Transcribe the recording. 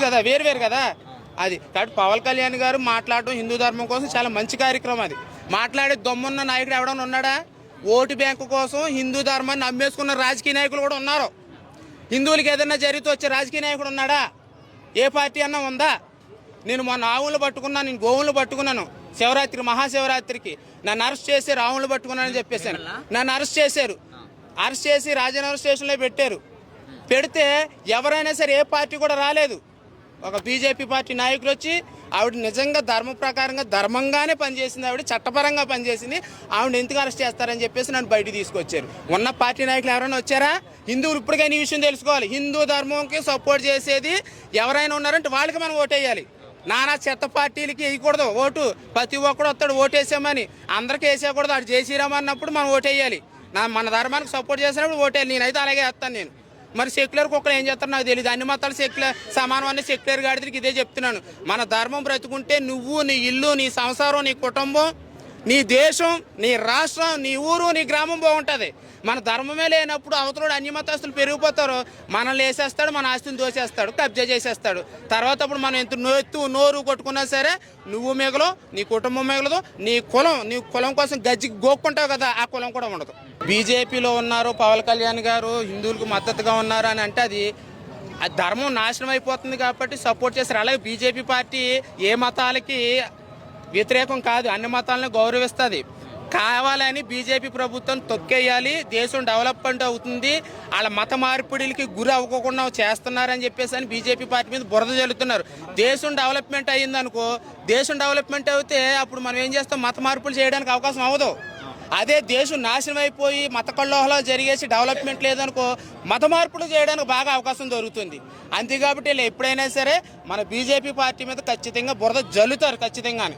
కాదు కదా, వేరు కదా అది. కాబట్టి పవన్ కళ్యాణ్ గారు మాట్లాడడం హిందూ ధర్మం కోసం చాలా మంచి కార్యక్రమం. అది మాట్లాడే దమ్మున్న నాయకుడు ఎవడన్నా ఉన్నాడా? ఓటు బ్యాంకు కోసం హిందూ ధర్మాన్ని అమ్మేసుకున్న రాజకీయ నాయకులు కూడా ఉన్నారు. హిందువులకి ఏదైనా జరిగితే వచ్చే రాజకీయ నాయకుడు ఉన్నాడా? ఏ పార్టీ అన్నా ఉందా? నేను మొన్న ఆవులు పట్టుకున్నాను, నేను గోవులు పట్టుకున్నాను శివరాత్రి మహాశివరాత్రికి. నన్ను అరెస్ట్ చేసి ఆవులు పట్టుకున్నానని చెప్పేశాను. నన్ను అరెస్ట్ చేశారు. అరెస్ట్ చేసి రాజనగర్ స్టేషన్లో పెట్టారు. పెడితే ఎవరైనా సరే ఏ పార్టీ కూడా రాలేదు. ఒక బీజేపీ పార్టీ నాయకులు వచ్చి ఆవిడ నిజంగా ధర్మ ప్రకారంగా ధర్మంగానే పనిచేసింది, ఆవిడ చట్టపరంగా పనిచేసింది, ఆవిడ ఎందుకు అరెస్ట్ చేస్తారని చెప్పేసి నన్ను బయటికి తీసుకొచ్చారు. ఉన్న పార్టీ నాయకులు ఎవరైనా వచ్చారా? హిందువులు ఇప్పటికైనా ఈ విషయం తెలుసుకోవాలి. హిందూ ధర్మంకి సపోర్ట్ చేసేది ఎవరైనా ఉన్నారంటే వాళ్ళకి మనం ఓటేయాలి. నానా చెత్త పార్టీలకి వేయకూడదు ఓటు. ప్రతి ఒక్కడు వస్తాడు ఓటేసామని, అందరికీ వేసేయకూడదు. అటు జయశ్రీరామ్ అన్నప్పుడు మనం ఓటేయాలి. మన ధర్మానికి సపోర్ట్ చేసినప్పుడు ఓటేయాలి. నేనైతే అలాగే వేస్తాను నేను. మరి సెక్యులర్ కుక్కలు ఏం చేస్తారో నాకు తెలియదు. అన్ని మతాలు సెక్యులర్ సమానం అనే సెక్యులర్ గాడికి ఇదే చెప్తున్నాను. మన ధర్మం బ్రతుకుంటే నువ్వు, నీ ఇల్లు, నీ సంసారం, నీ కుటుంబం, నీ దేశం, నీ రాష్ట్రం, నీ ఊరు, నీ గ్రామం బాగుంటుంది. మన ధర్మమే లేనప్పుడు అవతలోడు అన్ని మతస్థులు పెరిగిపోతారు. మనల్ని వేసేస్తాడు, మన ఆస్తిని దోచేస్తాడు, కబ్జా చేసేస్తాడు. తర్వాత అప్పుడు మనం ఎంత నోరు కొట్టుకున్నా సరే నువ్వు మిగలవు, నీ కుటుంబం మిగలదు, నీ కులం కోసం గజ్జి గోక్కుంటావు కదా, ఆ కులం కూడా ఉండదు. బీజేపీలో ఉన్నారు పవన్ కళ్యాణ్ గారు, హిందువులకు మద్దతుగా ఉన్నారు అని అంటే అది ధర్మం నాశనం అయిపోతుంది కాబట్టి సపోర్ట్ చేస్తారు. అలాగే బీజేపీ పార్టీ ఏ మతాలకి వ్యతిరేకం కాదు, అన్ని మతాలను గౌరవిస్తుంది. కావాలని బీజేపీ ప్రభుత్వం తొక్కేయాలి, దేశం డెవలప్మెంట్ అవుతుంది, వాళ్ళ మత మార్పిడిలకి గురి అవ్వకుండా చేస్తున్నారని చెప్పేసి అని బీజేపీ పార్టీ మీద బురద జల్లుతున్నారు. దేశం డెవలప్మెంట్ అయ్యిందనుకో, దేశం డెవలప్మెంట్ అయితే అప్పుడు మనం ఏం చేస్తాం, మత మార్పులు చేయడానికి అవకాశం అవ్వదు. అదే దేశం నాశనం అయిపోయి మత కల్లోహలో జరిగేసి డెవలప్మెంట్ లేదనుకో, మత మార్పులు చేయడానికి బాగా అవకాశం దొరుకుతుంది. అంతే కాబట్టి ఎప్పుడైనా సరే మన బీజేపీ పార్టీ మీద ఖచ్చితంగా బురద జల్లుతారు ఖచ్చితంగా.